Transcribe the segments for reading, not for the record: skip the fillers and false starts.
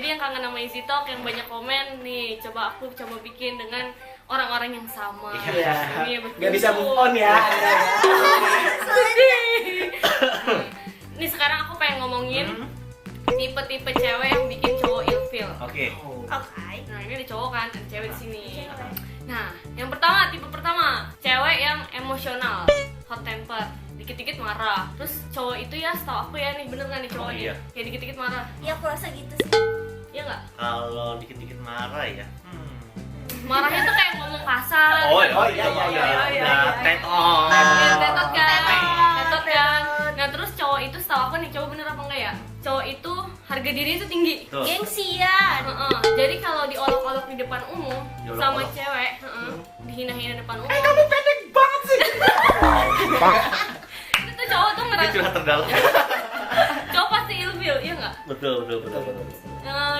yang kangen sama Easy Talk, yang banyak komen nih, aku coba bikin dengan orang-orang yang sama. Iya. Betul. Gak bisa move on ya. Nih sekarang aku pengen ngomongin tipe-tipe cewek yang bikin cowok ilfeel. Oke. Nah ini ada cowok kan, ada cewek di sini. Nah yang pertama, tipe pertama, cewek yang emosional, hot temper, dikit-dikit marah. Terus cowok itu ya, setahu aku ya nih, bener nggak nih cowok nih? Iya. Ya dikit-dikit marah. Ya aku rasa gitu sih. Iya nggak? Kalau dikit-dikit marah ya. Marahnya tuh kayak ngomong kasar. Oh iya. Tetot. Tetot kan. Nah terus cowok itu setahu aku nih, cowok bener apa enggak ya? Cowok itu harga diri itu tinggi. Tuh. Gengsian. Jadi kalau diolok-olok di depan umum Diolok-olok. sama cewek, dihina-hina depan umum. Kamu pendek banget sih. Itu tuh cowok tuh Itu ngerasa curhat terdalam. cowok pasti ilfeel, iya nggak? Betul.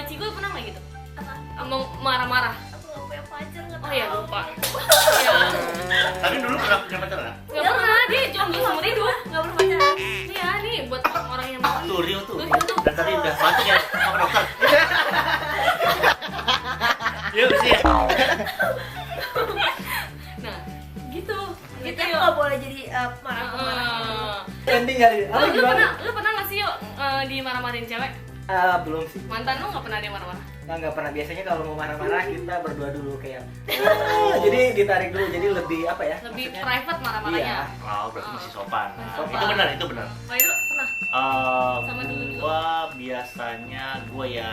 Cigul pernah nggak gitu? Apa? Ngomong marah-marah. Aku nggak punya pacar, nggak Oh tahu. ya lupa. Ya. Tapi dulu pernah punya pacar nggak? Nggak pernah, dia jomblo seumur hidup. Nggak pernah pacaran. Iya nih buat orang yang mau. Tuh Rio tuh. Rio tuh. Dan tadi udah mati ya sama dokter. Yuk sih ya. Nah, gitu. Gitu Gitu aku yuk. nggak boleh jadi marah-marah. Ending kali. Apa gimana? Lu pernah nggak sih yuk dimarah-marahin cewek? Belum sih. Mantan lu nggak pernah dia marah-marah? Nggak pernah. Biasanya kalau mau marah-marah kita berdua dulu kayak. Jadi ditarik dulu. Jadi lebih apa ya? Lebih maksudnya? private marah-marahnya. Iya. Oh, berarti masih sopan. Nah, Sopan. itu benar. Wah itu pernah. Sama dulu juga. Gua biasanya ya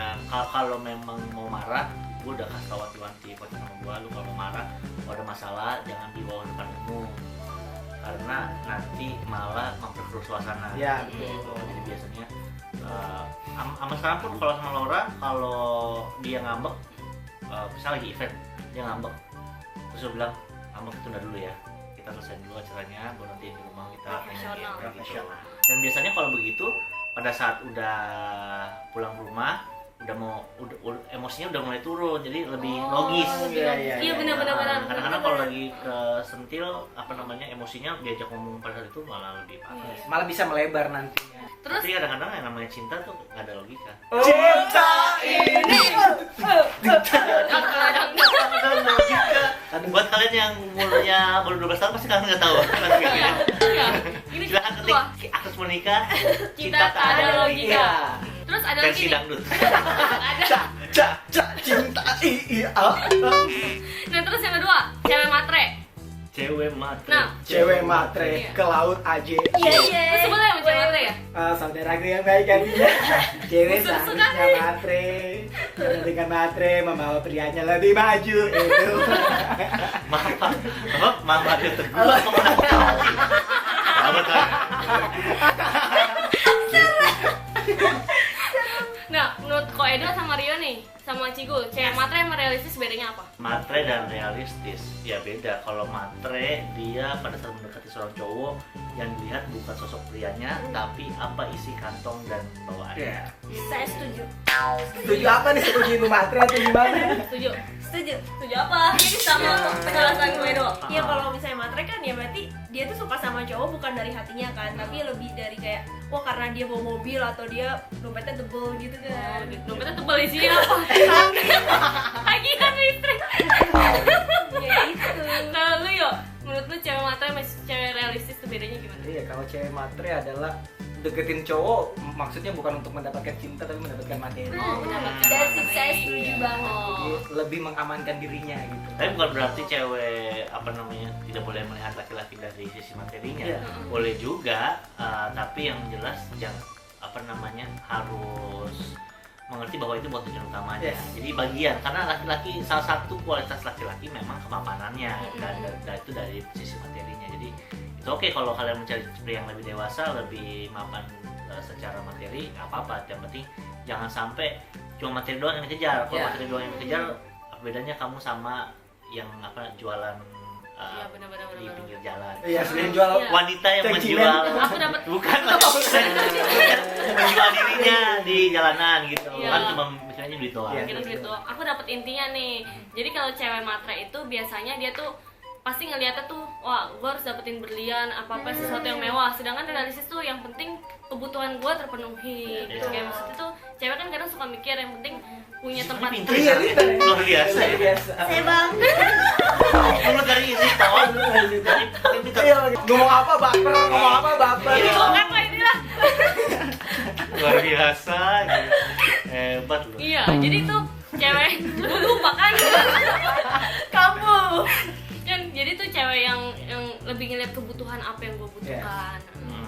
kalau memang mau marah, gua udah kasih tau wanti-wanti pacar sama gua, lu kalau mau marah, kalau ada masalah jangan dibawa depan umum, karena nanti malah memperkeruh suasana. Iya, Gitu. Jadi biasanya sama sekarang pun kalau sama Laura, kalau dia ngambek, misalnya lagi event dia ngambek, terus dia bilang ngambek tunda dulu ya, kita selesai dulu acaranya, baru nanti di rumah kita Profesional. gitu. Dan biasanya kalau begitu pada saat udah pulang rumah, emosinya udah mulai turun, jadi lebih logis. Iya benar-benar. Kadang-kadang kalau lagi kesentil emosinya diajak ngomong pada saat itu malah lebih parah. Malah bisa melebar nantinya. Terus Tapi kadang-kadang yang namanya cinta tuh nggak ada logika. Cinta ini. Buat kalian yang umurnya baru 12 tahun pasti kalian nggak tahu. Iya. Ini Silahkan ketik tua. akses menikah. Cinta tak ada logika. Terus ada lagi Versi nih. dangdut. Ada. Cinta iya. Nah terus yang kedua, cewek matre. Cewek matre. Nah. Cewek matre Iya. ke laut aja. Iya. Lu sebelnya sama cewek matre ya? Saudaraku yang baik kan dia. Cewek Musuh seharusnya sekali. matre. Karena dengan matre membawa prianya lebih maju itu. Mama dia teguh. Apa kan? Nah, menurut Ko Edo sama Rio nih, sama Cigul, cewek matre sama realistis bedanya apa? Matre dan realistis ya beda. Kalau matre dia pada saat mendekati seorang cowok yang dilihat bukan sosok prianya, tapi apa isi kantong dan bawaannya. Saya setuju. Setuju apa nih? Setuju itu matre atau gimana? Setuju? Setuju. Setuju apa? Ini sama penjelasan Ko Edo. Ya kalau misalnya matre kan ya berarti dia tuh suka sama cowok bukan dari hatinya kan, tapi lebih dari kayak wah karena dia bawa mobil atau dia dompetnya tebel gitu kan. Dompetnya tebal isinya apa? Tagihan listrik. Ya gitu. Kalau lu yuk, menurut lu cewek matre sama cewek realistis tuh bedanya gimana? Iya, kalau cewek matre adalah deketin cowok maksudnya bukan untuk mendapatkan cinta tapi mendapatkan materi. Oh, mendapatkan Dan materi. saya setuju banget. Jadi Oh. lebih mengamankan dirinya gitu. Tapi bukan berarti cewek tidak boleh melihat laki-laki dari sisi materinya. Iya. Boleh juga, tapi yang jelas jangan harus mengerti bahwa itu bukan tujuan utamanya. Yes. Jadi bagian, karena laki-laki salah satu kualitas laki-laki memang kemapanannya dan itu dari sisi materinya. Jadi itu oke kalau kalian mencari pria yang lebih dewasa, lebih mapan secara materi, nggak apa-apa. Yang penting jangan sampai cuma materi doang yang dikejar. Kalau Yeah. materi doang yang dikejar, apa bedanya kamu sama yang jualan Iya, benar-benar. di pinggir jalan. Iya, selain jual Iya. Wanita yang Cengcimen. menjual Aku dapat bukan menjual dirinya di jalanan gitu. Iya. Kan cuma misalnya duit doang. Iya. gitu gitu. Aku dapat intinya nih. Jadi kalau cewek matre itu biasanya dia tuh pasti ngeliatnya tuh, wah gue harus dapetin berlian apa sesuatu yang mewah. Sedangkan realistis tuh yang penting kebutuhan gue terpenuhi. Gitu. Iya. Kayak maksudnya tuh cewek kan kadang suka mikir yang penting punya tempat. Pintar Iya, ya. pintar ya. Luar biasa ya. Biasa. Saya bang. Lu dari ini kawan. Iya, ngomong apa baper, ngomong apa baper. Ini ngomong apa ini lah? Luar biasa gitu. Hebat lu. Iya, jadi tuh cewek lu lupa kan? Kamu. Kan jadi tuh cewek yang lebih ngeliat kebutuhan apa yang gue butuhkan.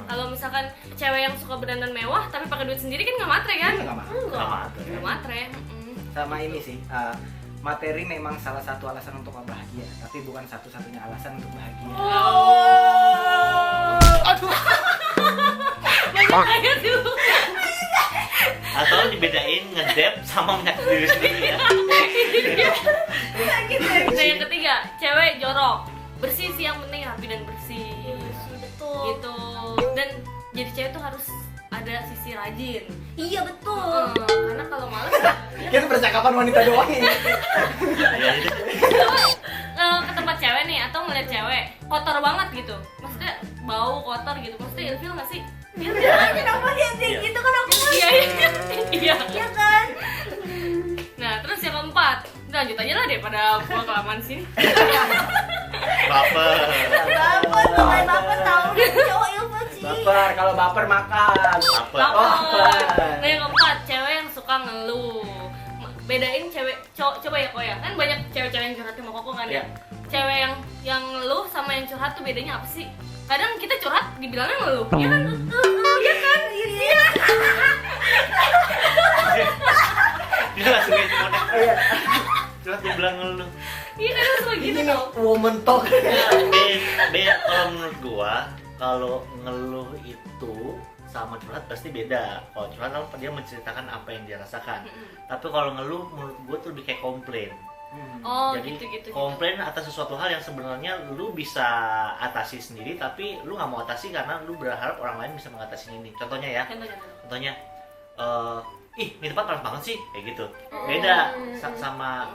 Kalau misalkan cewek yang suka berdandan mewah tapi pakai duit sendiri kan nggak matre kan? Nggak matre. Nggak matre. Nggak matre. Sama ini sih, materi memang salah satu alasan untuk bahagia, tapi bukan satu-satunya alasan untuk bahagia. Aduh. Banyak aja tuh. Atau dibedain ngedep sama menyakiti diri sendiri ya. Nah yang ketiga, cewek jorok. Bersih sih yang penting, rapi dan bersih. Betul. Gitu. Dan jadi cewek tuh harus ada sisi rajin. Iya betul. Karena kalau males Kita percakapan wanita doang ini. Ya, itu. coba ke tempat cewek nih atau ngeliat cewek kotor banget gitu. Maksudnya bau kotor gitu. Maksudnya ilfil nggak sih? Kenapa dia kayak gitu kan aku? Iya. Iya. Iya kan? Nah, terus yang keempat, lanjut aja lah daripada gua kelamaan sini. Baper. Baper tahu dia cowok ilmu sih. Baper, kalau baper makan. Baper. Baper. Nah, yang keempat, cewek yang suka ngeluh. Bedain cewek cowok, coba ya kok ya. Kan banyak cewek-cewek yang curhat sama Koko kan ya. Iya. Cewek yang ngeluh sama yang curhat tuh bedanya apa sih? Kadang kita curhat dibilangnya ngeluh. Iya kan? Iya kan? Iya. Dia langsung kayak codek. Iya. Terus dia bilang ngeluh. Iya kan harus begitu Ini dong. woman talk. Beda kalau menurut gua, kalau ngeluh itu sama curhat pasti beda. Kalau curhat kan dia menceritakan apa yang dia rasakan. Tapi kalau ngeluh menurut gua tuh lebih kayak komplain. Oh, Jadi gitu. komplain atas sesuatu hal yang sebenarnya lu bisa atasi sendiri, tapi lu nggak mau atasi karena lu berharap orang lain bisa mengatasi ini. Contohnya ya, contohnya, ih ini tempat panas banget sih, kayak gitu. Beda sama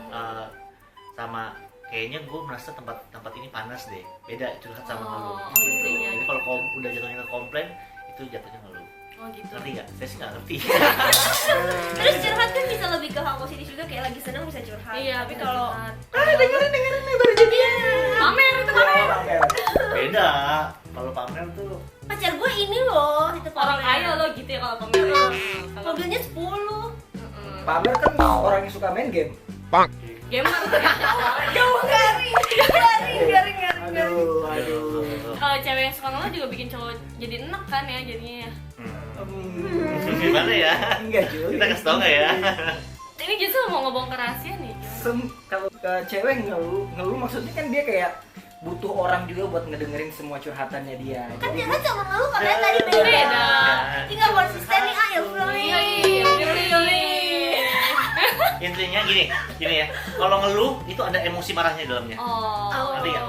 kayaknya gue merasa tempat ini panas deh. Beda curhat sama ngeluh. Gitu ya. Jadi kalau udah jatuhnya ke komplain, itu jatuhnya ngeluh. Oh gitu. Ngerti nggak? Saya sih nggak ngerti. Terus curhat kan bisa lebih ke hal positif juga, kayak lagi senang bisa curhat. Iya, Tapi bisa kalau curhat. Dengerin nih baru jadian. Pamer itu pamer. Beda. Kalau pamer tuh pacar gue ini loh, itu Orang kaya lo gitu ya kalau pamer. Kalau mobilnya 10. Pamer kan orang yang suka main game. gamer. Jauh garing. Aduh. Kalau cewek yang suka ngeluh juga bikin cowok jadi enak kan ya jadinya. gimana ya? Enggak juga. Kita kasih tau nggak ya? Ini justru mau ngobong ke rahasia nih. Kalau ke cewek ngeluh maksudnya kan dia kayak butuh orang juga buat ngedengerin semua curhatannya dia. Kan Jadi dia kan cuma ngeluh katanya tadi beda. Beda. Tinggal konsisten nih, ayo pulang Iya, nih. Intinya gini ya. Kalau ngeluh itu ada emosi marahnya di dalamnya. Oh. Ngerti nggak?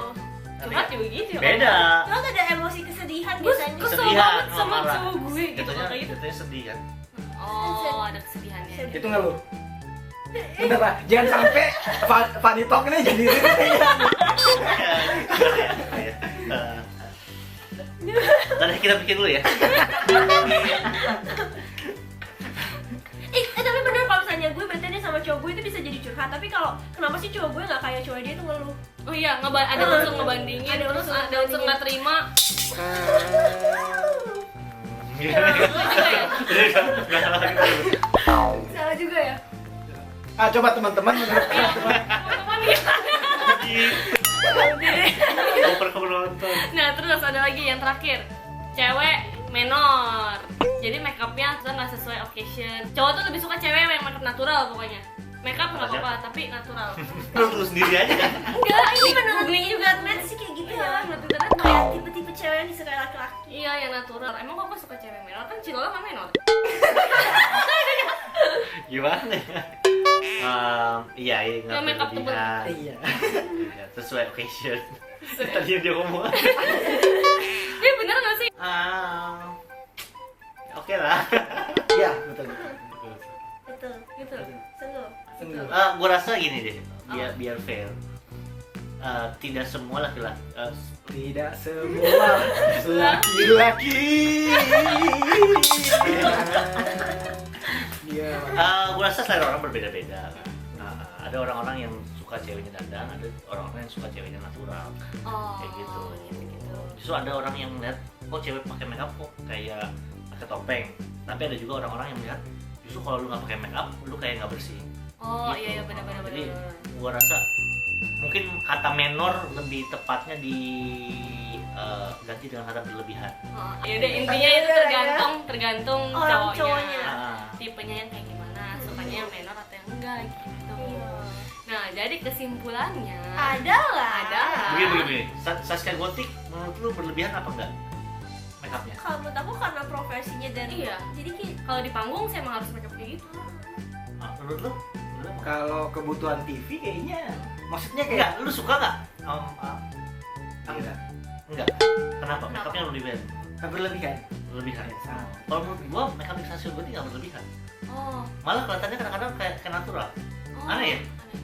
Curhat juga gitu ya. Beda. Terus ada emosi kesedihan Gue biasanya. kesel Kesedihan, banget sama marah. cowok gue gitu. Jatuhnya Kayak gitu. sedih kan. Oh, ada kesedihannya. itu ngeluh. Bentar Pak, jangan sampai funny talk ini jadi Tadi kita pikir dulu ya. Tapi bener kalau misalnya gue berarti dia sama cowok gue itu bisa jadi curhat. Tapi kalau kenapa sih cowok gue nggak kayak cowok dia itu ngeluh? Oh iya, ada unsur ngebandingin, Ada terus unsur ada unsur nggak terima. Salah juga ya. coba teman-teman menurut Teman-teman gitu. Koper nonton. Nah, terus ada lagi yang terakhir. Cewek menor. Jadi make upnya tuh nggak sesuai occasion. Cowok tuh lebih suka cewek yang make up natural pokoknya. Make up nggak apa-apa, tapi natural. Lu sendiri aja kan. Enggak, ini menurut googling juga. internet sih kayak gitu ya. Menurut internet Kayak tipe-tipe cewek yang disukai laki-laki. iya yang natural. Emang kok suka cewek menor? Kan Cilola nggak menor. Gimana ya? Iya, nggak Yang make up tebel. berlebihan. iya. Ya, sesuai occasion. Tadi yang dia ngomong. Ini bener nggak sih? Oke lah. Iya, betul. Betul. Gitu. Sungguh. Sungguh. Gue rasa gini deh, biar fair. Tidak semua laki-laki Tidak semua laki-laki dia Iya. Gue rasa selera orang berbeda-beda. Ada orang-orang yang suka ceweknya dandan, ada orang-orang yang suka ceweknya natural. Oh, Kayak gitu. gitu. Justru ada orang yang melihat, oh cewek pakai makeup kok kayak pakai topeng. Tapi ada juga orang-orang yang melihat, justru kalau lu nggak pakai makeup, lu kayak nggak bersih. Oh Gitu. iya benar-benar. Jadi gua rasa mungkin kata menor lebih tepatnya ganti dengan kata berlebihan. Oh, ya udah intinya itu tergantung Orang cowoknya. cowoknya. Tipenya yang kayak gimana, sukanya yang menor atau yang enggak gitu. Iya. Nah, jadi kesimpulannya Adalah. Begini. Saskia Gotik menurut lu berlebihan apa enggak makeupnya? Kalau menurut aku karena profesinya dan Iya. jadi kayak kalau di panggung saya emang harus makeup kayak gitu. Menurut lu? Kalau kebutuhan TV kayaknya, maksudnya Enggak, kayak lu suka nggak? enggak, Enggak. Kenapa? Makeupnya berlebihan. berlebihan. Berlebihan. Sama. Kalau menurut gua makeup di Saskia Gotik nggak berlebihan. Oh. Malah kelihatannya kadang-kadang kayak natural. Oh. Aneh ya?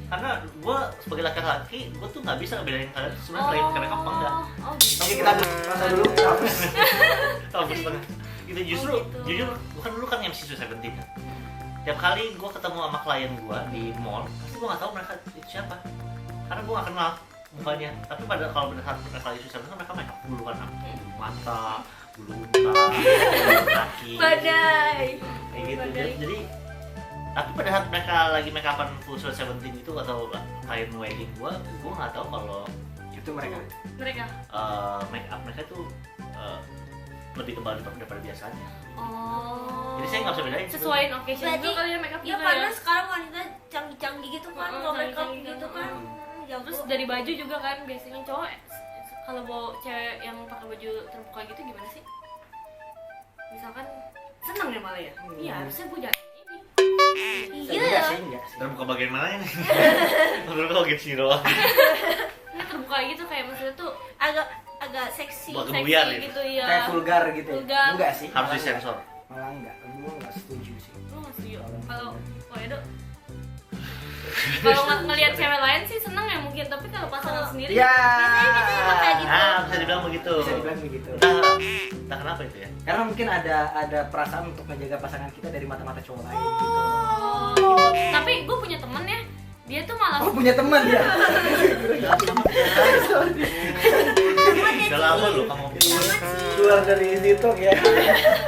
Karena gue sebagai laki-laki, gue tuh nggak bisa ngebedain kalian sebenarnya pakai makeup apa enggak. Oh gitu. Oke, kita masa dulu. Tahu setengah. Itu justru, gitu. jujur, bukan dulu kan MC Seventeen kan. Tiap kali gue ketemu sama klien gue di mall, pasti gue nggak tahu mereka itu siapa. Karena gue nggak kenal mukanya. Tapi kalau pada saat mereka lagi Seventeen, mereka makeup bulu kan, bulu mata, bulu unta, bulu kaki. badai. Kayak gitu. Badai. Jadi tapi pada saat mereka lagi make upan full Sweet Seventeen itu atau klien wedding gue nggak tahu kalau Itu mereka. Mereka. make up mereka tuh lebih tebal daripada biasanya. Oh. Jadi saya nggak bisa bedain. Sesuaiin occasion Berarti- juga kali ya makeup Ya juga karena ya. sekarang wanita canggih-canggih gitu kan, Heeh, kalau makeup canggih-canggih gitu gitu. kan. Jago. Terus dari baju juga kan biasanya cowok kalau bawa cewek yang pakai baju terbuka gitu gimana sih? Misalkan seneng ya malah ya? Iya harusnya gue jangan ini. Enggak sih, enggak sih. Terbuka bagian mana ini? Terbuka bagian sini doang. Ini terbuka gitu kayak maksudnya tuh agak seksi. Buat seksi Biar ya? gitu ya. Kayak vulgar gitu. Ya? Vulgar. Enggak sih. Harus malah disensor. enggak. Malah enggak. Gue enggak setuju sih. Lu nggak setuju? Kalau Edo kalau ngelihat cewek lain sih seneng ya mungkin, tapi kalau pasangan sendiri Ya. Biasanya emang kayak gitu. Bisa dibilang begitu. Bisa dibilang begitu. Entah kenapa itu ya. Karena mungkin ada perasaan untuk menjaga pasangan kita dari mata-mata cowok lain gitu. Oh, gitu. Tapi gue punya temen ya, dia tuh malah Oh, punya teman ya? Udah lama loh kamu. Keluar dari situ ya.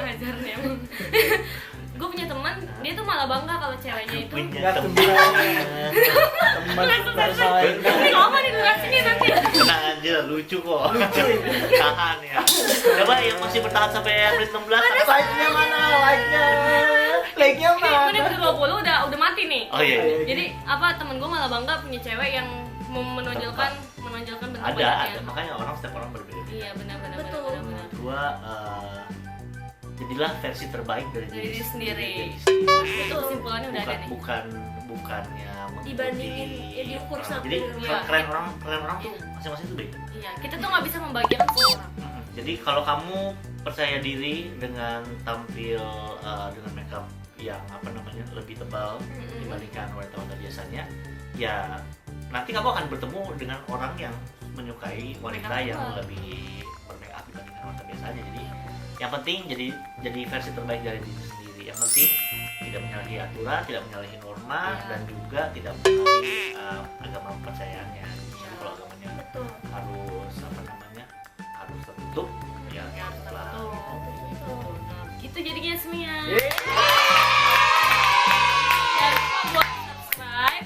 ajar nih emang. Gue punya teman, dia tuh malah bangga kalau ceweknya itu Enggak teman. teman bermain. ini lama nih durasinya nanti. Tenang aja, lucu kok. Tahan ya. Coba yang masih bertahan sampai menit 16. Like-nya mana? Like-nya. Like-nya Ini mana? menit 20 udah mati nih. Oh iya. Jadi apa temen gue malah bangga punya cewek yang menonjolkan bentuk Ada, badannya. makanya setiap orang berbeda-beda. Iya benar-benar. Betul. Menurut gua jadilah versi terbaik dari Dari diri sendiri. diri sendiri. Itu kesimpulannya udah ada nih. Bukannya mengikuti. Dibandingin, ya diukur sama Jadi diri. Iya. keren orang tuh Iya. masing-masing tuh beda. Iya, kita tuh nggak bisa membagikan semua orang. Jadi kalau kamu percaya diri dengan tampil dengan makeup yang lebih tebal dibandingkan wanita-wanita biasanya, ya nanti kamu akan bertemu dengan orang yang menyukai wanita Makeup yang tebal. lebih bermakeup dibandingkan wanita biasanya. Jadi yang penting jadi versi terbaik dari diri sendiri. Yang penting tidak menyalahi aturan, tidak menyalahi norma, Iya. dan juga tidak menyalahi agama kepercayaannya. Jadi kalau agamanya Betul. harus harus tertutup, ya Ya, setelah betul. Nah, gitu jadinya Smia. Yeay. Jangan lupa buat subscribe.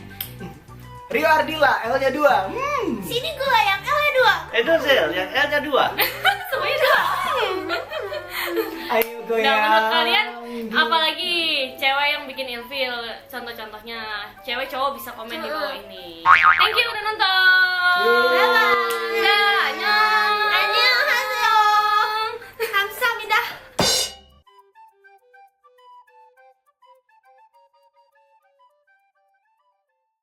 Rio Ardila, L-nya 2. Sini gua yang L2. itu sih yang L-nya 2. Semuanya dua. Ayo Nah, goyang. menurut kalian apalagi cewek yang bikin ilfil? Contoh-contohnya cewek cowok bisa komen di bawah ini. Thank you udah nonton. Yeay.